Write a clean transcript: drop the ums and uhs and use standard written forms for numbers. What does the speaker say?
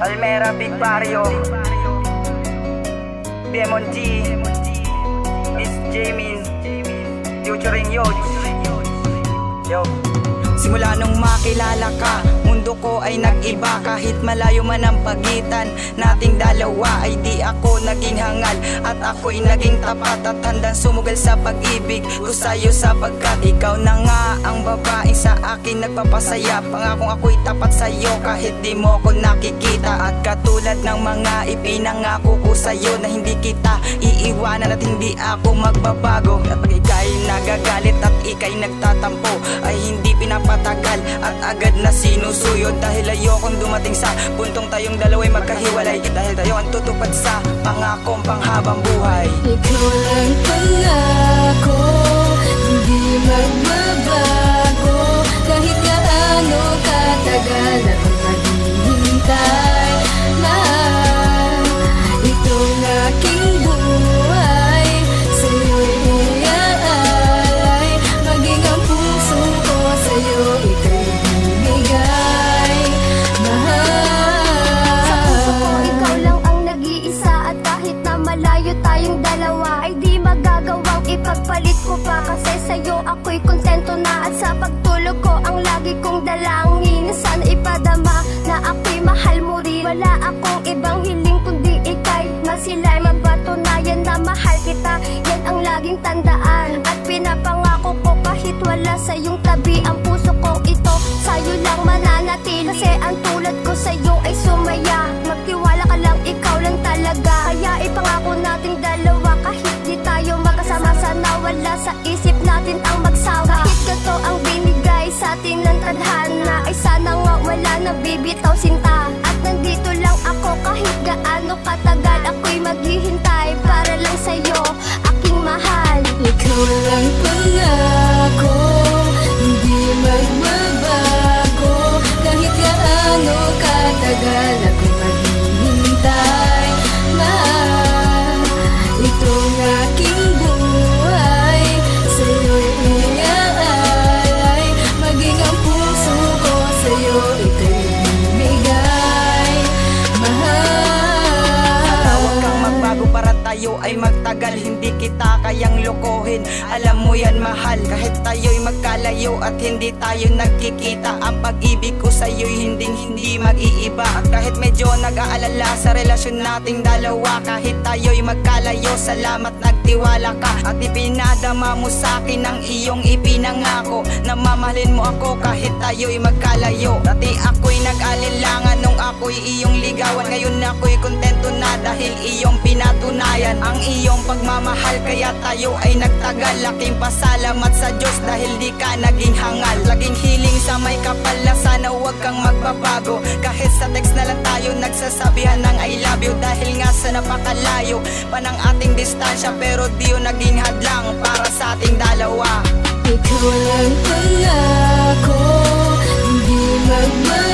Almera, Big Barrio, Demon G, Miss Jamin, featuring Yods. Yo. Simula nung makilala ka, mundo ko ay nag-iba. Kahit malayo man ang pagitan nating dalawa, ay di ako naging hangal at ako'y naging tapat at handang sumugal sa pag-ibig ko sa'yo, sapagkat ikaw na nga ang babaeng sa akin nagpapasaya. Pangakong ako'y tapat sa'yo kahit di mo ko nakikita. At katulad ng mga ipinangako ko sa'yo na hindi kita iiwanan at hindi ako magbabago. At pag ika'y nagagalit at ika'y nagtatampo, ay hindi pinapatagal at agad na sinusuyod. Dahil ayokong dumating sa puntong tayong dalawa'y magkahiwalay, dahil tayo ang tutupad sa pangakong panghabang buhay. Ikaw lang pangako, hindi magbabago. Kahit gaano katagal akong maghihintay, mahal, itong aking buhay sa'yo'y iaalay. Maging ang puso ko sa'yo ika'y bibigay, mahal. Sa puso ko ikaw lang ang nag-iisa, at kahit na malayo tayong dalawa, ay di magagawang ipagpalit ko pa. Kasi sa'yo ako'y kontento na, at sa pagtulog ko ang lagi kong dalangin, sana ipadama na ako'y mahal mo rin. Wala akong ibang hiling kundi ika'y masilay, mapatunayan na mahal kita. Yan ang laging tandaan at pinapangako ko, kahit wala sa iyong tabi ang puso ko ito sa'yo lang mananatili. Kasi ang tulad ko sa'yo ay sumaya, magtiwala ka lang, ikaw lang talaga. Kaya ipangako nating dalawa, kahit di tayo magkasama, sana wala sa isip natin ang magsawa. Kahit gato ang binigay sa atin ng tadhana, ay sana nga wala na bibitaw sinta. At nandito lang ako kahit gaano katagal, ako'y maghihintay para lang sa'yo, aking mahal. Ikaw lang pangako, hindi magbabago. Kahit gaano katagal akong maghihintay, mahal, itong aking buhay sa'yo'y iaalay. Maging ang puso ko sa'yo ika'y bibigay, mahal. Huwag kang magbago para tayo ay magtagal, hindi kita kayang lokohin. Alam mo yan mahal, kahit tayo'y magkalayo at hindi tayo nagkikita, ang pag-ibig ko sa'yo'y hindi mag-iiba. At kahit medyo nag-aalala sa relasyon nating dalawa, kahit tayo'y magkalayo, salamat nagtiwala ka. At ipinadama mo sa'kin ang iyong ipinangako, na mamahalin mo ako kahit tayo'y magkalayo. Dati ako'y nag-alilangan nung ako'y iyong ligawan, ngayon ako'y kontento na dahil iyong pinatunayan ang iyong pagmamahal. Kaya tayo ay nagtagal, laking pasalamat sa Diyos dahil di ka naging hangal. Laging hiling sa may kapal na sana huwag kang magbabago, kahit sa text na lang tayo nagsasabihan ng I love you. Dahil nga sa napakalayo pa ng ating distansya, pero di yun naging hadlang para sa ating dalawa. Ikaw lang pangako, hindi magbabago.